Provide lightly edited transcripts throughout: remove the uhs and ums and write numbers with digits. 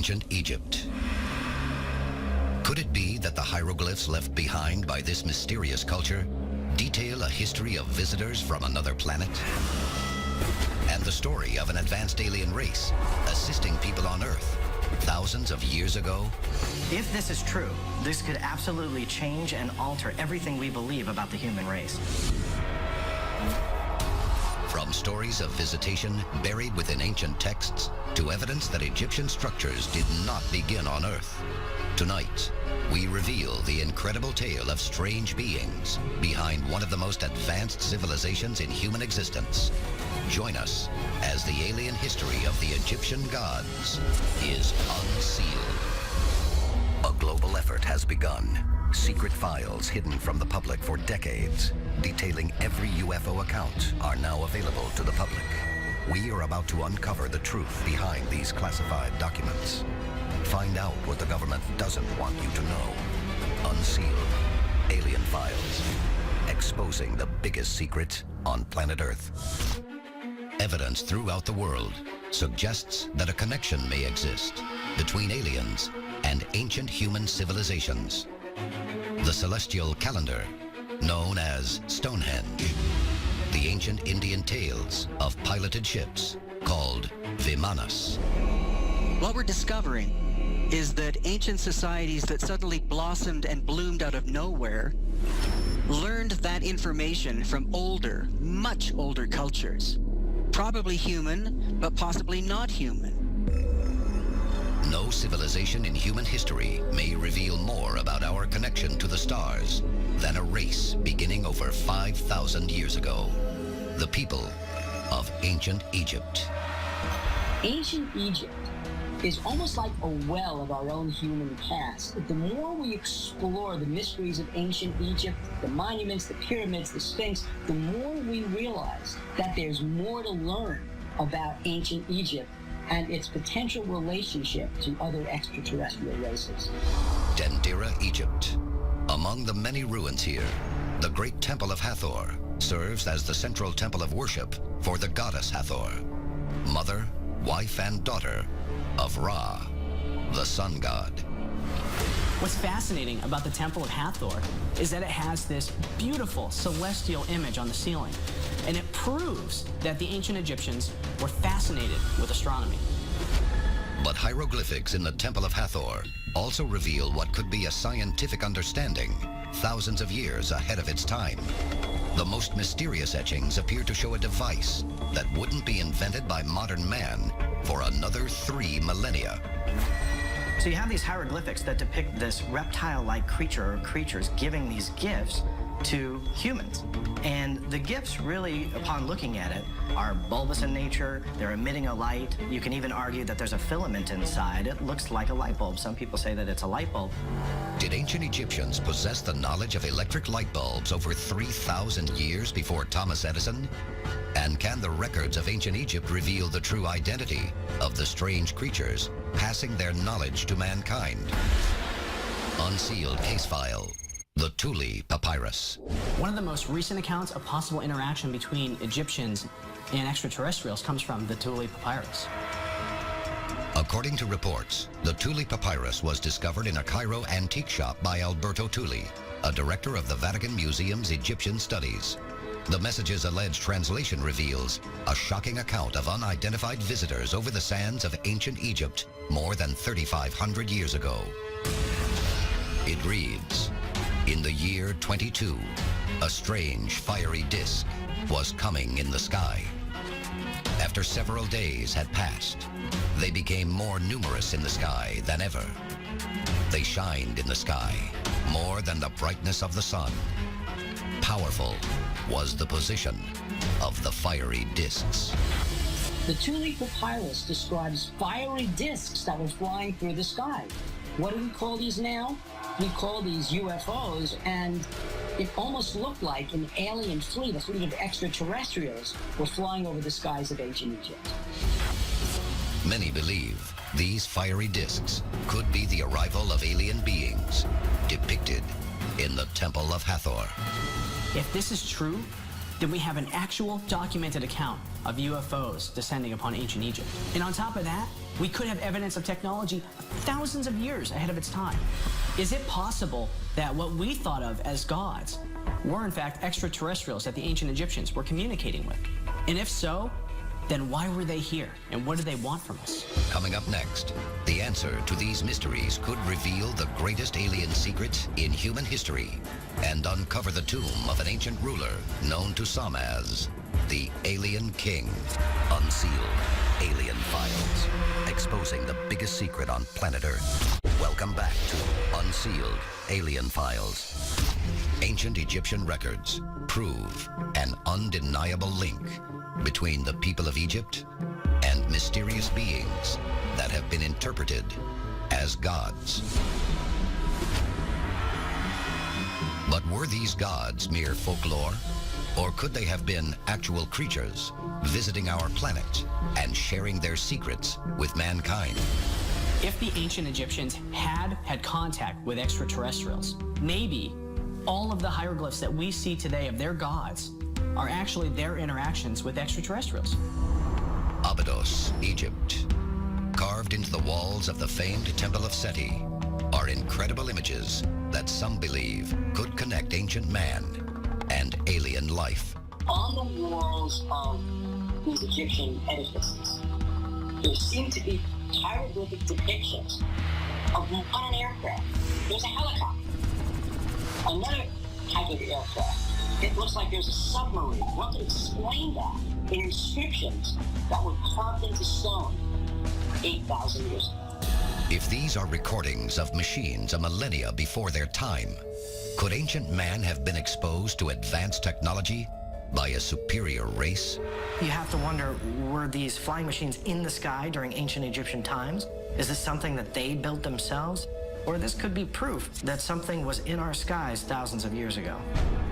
ancient Egypt. Could it be that the hieroglyphs left behind by this mysterious culture detail a history of visitors from another planet? And the story of an advanced alien race assisting people on Earth thousands of years ago? If this is true, this could absolutely change and alter everything we believe about the human race. From stories of visitation buried within ancient texts to evidence that Egyptian structures did not begin on Earth, tonight, we reveal the incredible tale of strange beings behind one of the most advanced civilizations in human existence. Join us as the alien history of the Egyptian gods is unsealed. A global effort has begun. Secret files hidden from the public for decades, detailing every UFO account, are now available to the public. We are about to uncover the truth behind these classified documents. Find out what the government doesn't want you to know. Unsealed. Alien Files. Exposing the biggest secret on planet Earth. Evidence throughout the world suggests that a connection may exist between aliens and ancient human civilizations. The celestial calendar, known as Stonehenge. The ancient Indian tales of piloted ships called Vimanas. What we're discovering is that ancient societies that suddenly blossomed and bloomed out of nowhere learned that information from older, much older cultures. Probably human, but possibly not human. No civilization in human history may reveal more about our connection to the stars than a race beginning over 5,000 years ago. The people of ancient Egypt. Ancient Egypt is almost like a well of our own human past. The more we explore the mysteries of ancient Egypt, the monuments, the pyramids, the Sphinx, the more we realize that there's more to learn about ancient Egypt and its potential relationship to other extraterrestrial races. Dendera, Egypt. Among the many ruins here, the great Temple of Hathor serves as the central temple of worship for the goddess Hathor, mother, wife, and daughter of Ra, the sun god. What's fascinating about the Temple of Hathor is that it has this beautiful celestial image on the ceiling, and it proves that the ancient Egyptians were fascinated with astronomy. But hieroglyphics in the Temple of Hathor also reveal what could be a scientific understanding thousands of years ahead of its time. The most mysterious etchings appear to show a device that wouldn't be invented by modern man for another 3 millennia. So you have these hieroglyphics that depict this reptile-like creature or creatures giving these gifts to humans. And the gifts really, upon looking at it, are bulbous in nature, they're emitting a light. You can even argue that there's a filament inside. It looks like a light bulb. Some people say that it's a light bulb. Did ancient Egyptians possess the knowledge of electric light bulbs over 3,000 years before Thomas Edison? And can the records of ancient Egypt reveal the true identity of the strange creatures passing their knowledge to mankind? Unsealed case file. The Thule Papyrus. One of the most recent accounts of possible interaction between Egyptians and extraterrestrials comes from the Thule Papyrus. According to reports, the Thule Papyrus was discovered in a Cairo antique shop by Alberto Thule, a director of the Vatican Museum's Egyptian Studies. The message's alleged translation reveals a shocking account of unidentified visitors over the sands of ancient Egypt more than 3,500 years ago. It reads, in the year 22, a strange fiery disk was coming in the sky. After several days had passed, they became more numerous in the sky than ever. They shined in the sky more than the brightness of the sun. Powerful was the position of the fiery disks. The Thule Papyrus describes fiery disks that were flying through the sky. What do we call these now? We call these UFOs, and it almost looked like an alien fleet, a fleet of extraterrestrials, were flying over the skies of ancient Egypt. Many believe these fiery disks could be the arrival of alien beings depicted in the Temple of Hathor. If this is true, then we have an actual documented account of UFOs descending upon ancient Egypt. And on top of that, we could have evidence of technology thousands of years ahead of its time. Is it possible that what we thought of as gods were in fact extraterrestrials that the ancient Egyptians were communicating with? And if so, then why were they here? And what do they want from us? Coming up next, the answer to these mysteries could reveal the greatest alien secret in human history and uncover the tomb of an ancient ruler known to some as the Alien King. Unsealed Alien Files, exposing the biggest secret on planet Earth. Welcome back to Unsealed Alien Files. Ancient Egyptian records prove an undeniable link between the people of Egypt and mysterious beings that have been interpreted as gods. But were these gods mere folklore? Or could they have been actual creatures visiting our planet and sharing their secrets with mankind? If the ancient Egyptians had contact with extraterrestrials, maybe all of the hieroglyphs that we see today of their gods are actually their interactions with extraterrestrials. Abydos, Egypt. Carved into the walls of the famed Temple of Seti are incredible images that some believe could connect ancient man and alien life. On the walls of these Egyptian edifices, there seem to be hieroglyphic depictions of modern aircraft. There's a helicopter, another type of aircraft. It looks like there's a submarine. What could explain that in inscriptions that were carved into stone 8,000 years ago? If these are recordings of machines a millennia before their time, could ancient man have been exposed to advanced technology by a superior race? You have to wonder, were these flying machines in the sky during ancient Egyptian times? Is this something that they built themselves? Or this could be proof that something was in our skies thousands of years ago.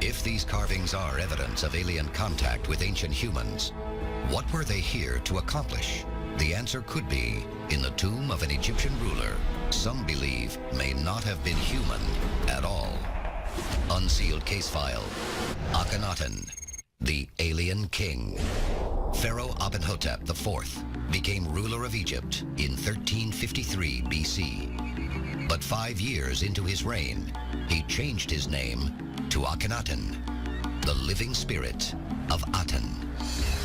If these carvings are evidence of alien contact with ancient humans, what were they here to accomplish? The answer could be in the tomb of an Egyptian ruler some believe may not have been human at all. Unsealed case file. Akhenaten, the Alien King. Pharaoh Amenhotep IV became ruler of Egypt in 1353 BC. But 5 years into his reign, he changed his name to Akhenaten, the living spirit of Aten.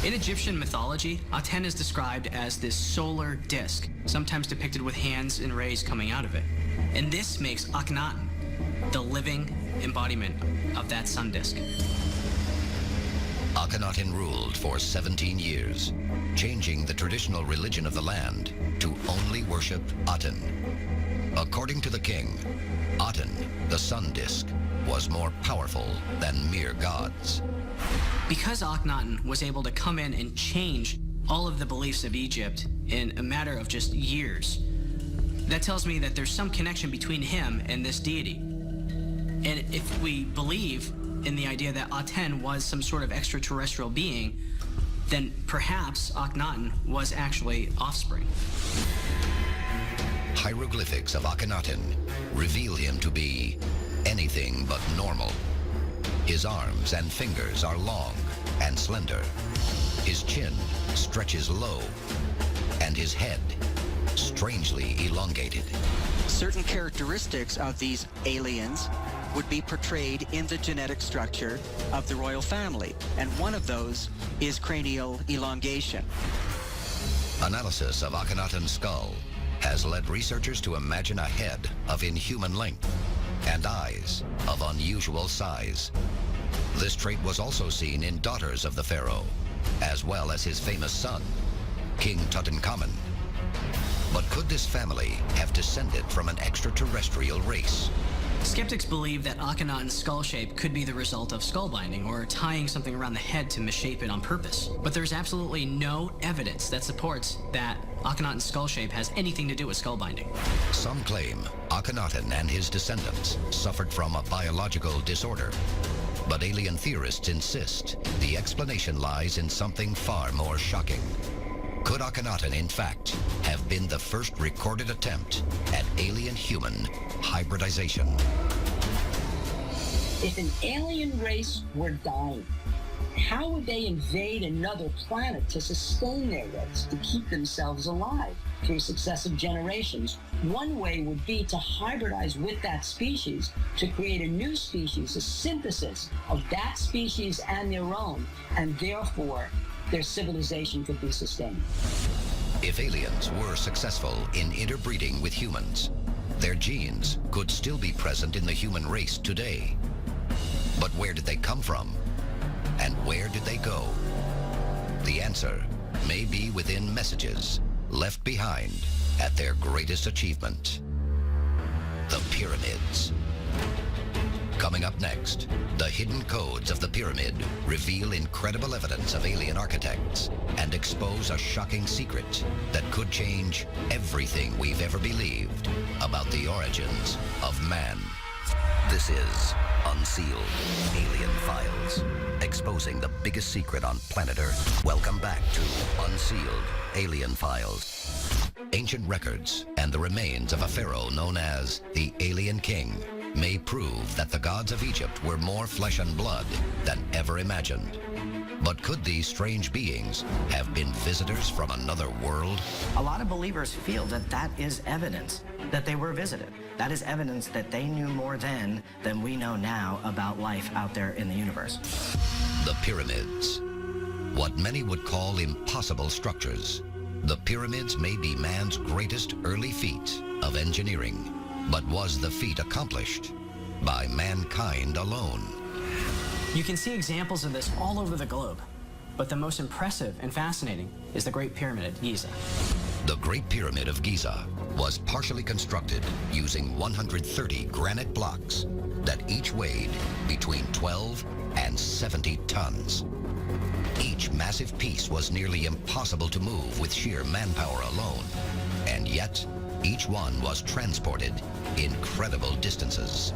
In Egyptian mythology, Aten is described as this solar disk, sometimes depicted with hands and rays coming out of it. And this makes Akhenaten the living embodiment of that sun disk. Akhenaten ruled for 17 years, changing the traditional religion of the land to only worship Aten. According to the king, Aten, the sun disk, was more powerful than mere gods. Because Akhenaten was able to come in and change all of the beliefs of Egypt in a matter of just years, that tells me that there's some connection between him and this deity. And if we believe in the idea that Aten was some sort of extraterrestrial being, then perhaps Akhenaten was actually offspring. Hieroglyphics of Akhenaten reveal him to be anything but normal. His arms and fingers are long and slender. His chin stretches low, and his head strangely elongated. Certain characteristics of these aliens would be portrayed in the genetic structure of the royal family, and one of those is cranial elongation. Analysis of Akhenaten's skull has led researchers to imagine a head of inhuman length and eyes of unusual size. This trait was also seen in daughters of the pharaoh, as well as his famous son, King Tutankhamun. But could this family have descended from an extraterrestrial race? Skeptics believe that Akhenaten's skull shape could be the result of skull binding or tying something around the head to misshape it on purpose. But there's absolutely no evidence that supports that Akhenaten's skull shape has anything to do with skull binding. Some claim Akhenaten and his descendants suffered from a biological disorder. But alien theorists insist the explanation lies in something far more shocking. Could Akhenaten, in fact, have been the first recorded attempt at alien-human hybridization? If an alien race were dying, How would they invade another planet to sustain their race, to keep themselves alive through successive generations? One way would be to hybridize with that species to create a new species, a synthesis of that species and their own, and therefore their civilization could be sustained. If aliens were successful in interbreeding with humans, their genes could still be present in the human race today. But where did they come from? And where did they go? The answer may be within messages left behind at their greatest achievement, the pyramids. Coming up next, the hidden codes of the pyramid reveal incredible evidence of alien architects and expose a shocking secret that could change everything we've ever believed about the origins of man. This is Unsealed, Alien Files, exposing the biggest secret on planet Earth. Welcome back to Unsealed, Alien Files. Ancient records and the remains of a pharaoh known as the Alien King may prove that the gods of Egypt were more flesh and blood than ever imagined. But could these strange beings have been visitors from another world? A lot of believers feel that that is evidence that they were visited. That is evidence that they knew more then than we know now about life out there in the universe. The pyramids. What many would call impossible structures. The pyramids may be man's greatest early feat of engineering. But was the feat accomplished by mankind alone? You can see examples of this all over the globe, but the most impressive and fascinating is the Great Pyramid at Giza. The Great Pyramid of Giza was partially constructed using 130 granite blocks that each weighed between 12 and 70 tons. Each massive piece was nearly impossible to move with sheer manpower alone, and yet each one was transported incredible distances.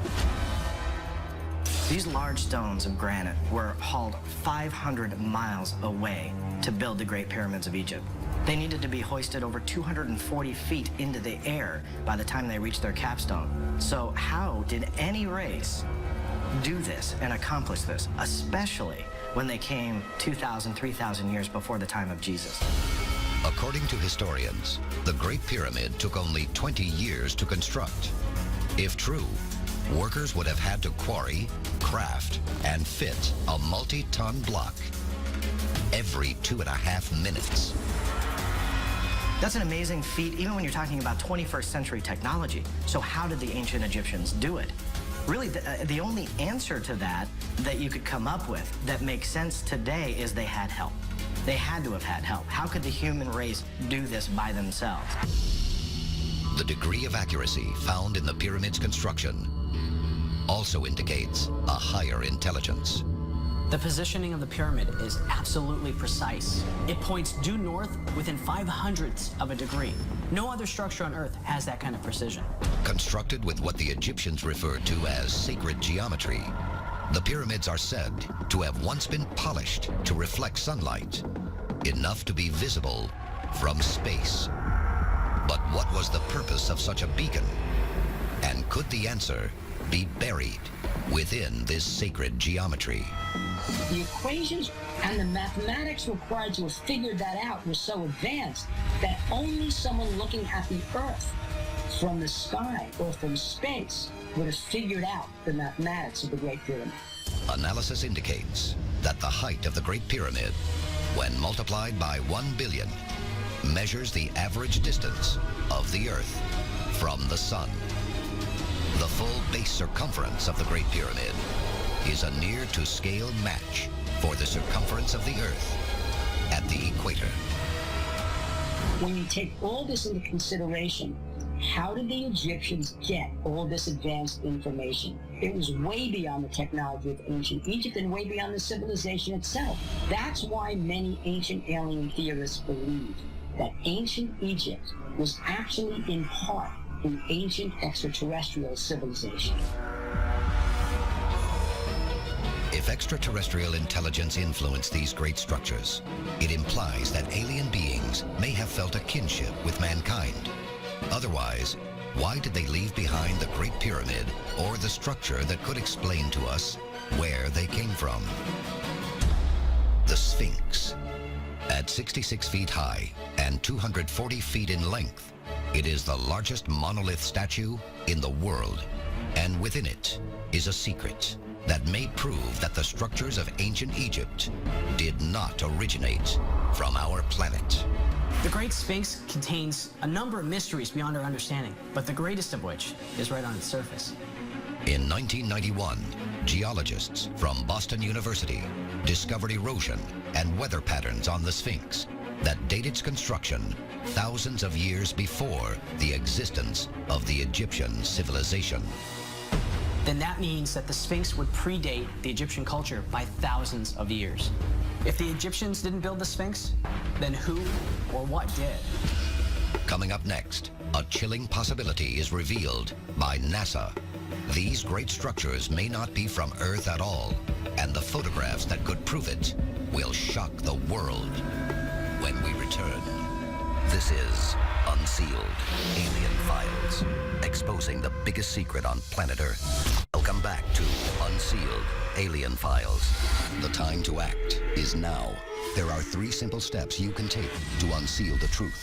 These large stones of granite were hauled 500 miles away to build the Great Pyramids of Egypt. They needed to be hoisted over 240 feet into the air by the time they reached their capstone. So how did any race do this and accomplish this, especially when they came 2,000, 3,000 years before the time of Jesus? According to historians, the Great Pyramid took only 20 years to construct. If true, workers would have had to quarry, craft, and fit a multi-ton block every 2.5 minutes. That's an amazing feat, even when you're talking about 21st century technology. So how did the ancient Egyptians do it? Really, the only answer to that you could come up with that makes sense today is they had help. They had to have had help. How could the human race do this by themselves? The degree of accuracy found in the pyramid's construction also indicates a higher intelligence. The positioning of the pyramid is absolutely precise. It points due north within 0.05 of a degree. No other structure on Earth has that kind of precision. Constructed with what the Egyptians referred to as sacred geometry, the pyramids are said to have once been polished to reflect sunlight, enough to be visible from space. But what was the purpose of such a beacon? And could the answer be buried within this sacred geometry? The equations and the mathematics required to have figured that out were so advanced that only someone looking at the Earth from the sky or from space would have figured out the mathematics of the Great Pyramid. Analysis indicates that the height of the Great Pyramid, when multiplied by 1 billion, measures the average distance of the Earth from the Sun. The full base circumference of the Great Pyramid is a near-to-scale match for the circumference of the Earth at the equator. When you take all this into consideration, how did the Egyptians get all this advanced information? It was way beyond the technology of ancient Egypt and way beyond the civilization itself. That's why many ancient alien theorists believe that ancient Egypt was actually in part an ancient extraterrestrial civilization. If extraterrestrial intelligence influenced these great structures, it implies that alien beings may have felt a kinship with mankind. Otherwise, why did they leave behind the Great Pyramid or the structure that could explain to us where they came from? the Sphinx. At 66 feet high and 240 feet in length, it is the largest monolith statue in the world. And within it is a secret that may prove that the structures of ancient Egypt did not originate from our planet. The Great Sphinx contains a number of mysteries beyond our understanding, but the greatest of which is right on its surface. In 1991, geologists from Boston University discovered erosion and weather patterns on the Sphinx that date its construction thousands of years before the existence of the Egyptian civilization. Then that means that the Sphinx would predate the Egyptian culture by thousands of years. If the Egyptians didn't build the Sphinx, then who or what did? Coming up next, a chilling possibility is revealed by NASA. These great structures may not be from Earth at all, and the photographs that could prove it will shock the world. When we return, this is Unsealed Alien Files, exposing the biggest secret on planet Earth. Welcome back to Unsealed Alien Files. The time to act is now. There are 3 simple steps you can take to unseal the truth.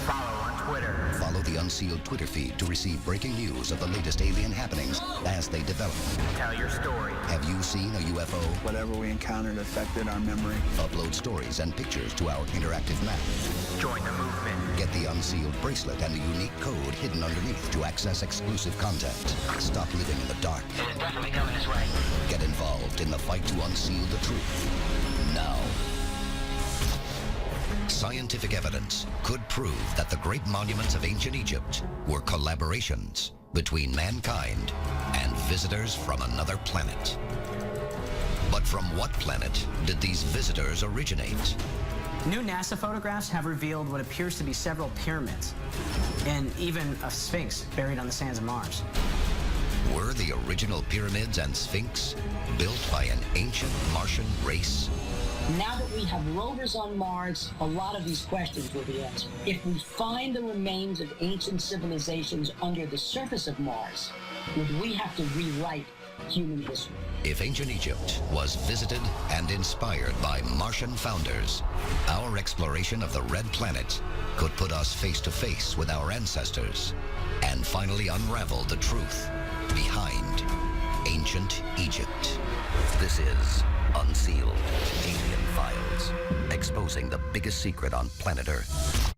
Follow on Twitter. Follow the Unsealed Twitter feed to receive breaking news of the latest alien happenings as they develop. Tell your story. Have you seen a UFO? Whatever we encountered affected our memory. Upload stories and pictures to our interactive map. Join the movement. Get the Unsealed bracelet and the unique code hidden underneath to access exclusive content. Stop living in the dark. It is definitely coming this way. Get involved in the fight to unseal the truth. Now. Scientific evidence could prove that the great monuments of ancient Egypt were collaborations between mankind and visitors from another planet. But from what planet did these visitors originate? New NASA photographs have revealed what appears to be several pyramids, and even a Sphinx buried on the sands of Mars. Were the original pyramids and Sphinx built by an ancient Martian race? Now that we have rovers on Mars, a lot of these questions will be answered. If we find the remains of ancient civilizations under the surface of Mars, would we have to rewrite human history? If ancient Egypt was visited and inspired by Martian founders, our exploration of the Red Planet could put us face to face with our ancestors and finally unravel the truth behind ancient Egypt. This is Unsealed Alien Files, exposing the biggest secret on planet Earth.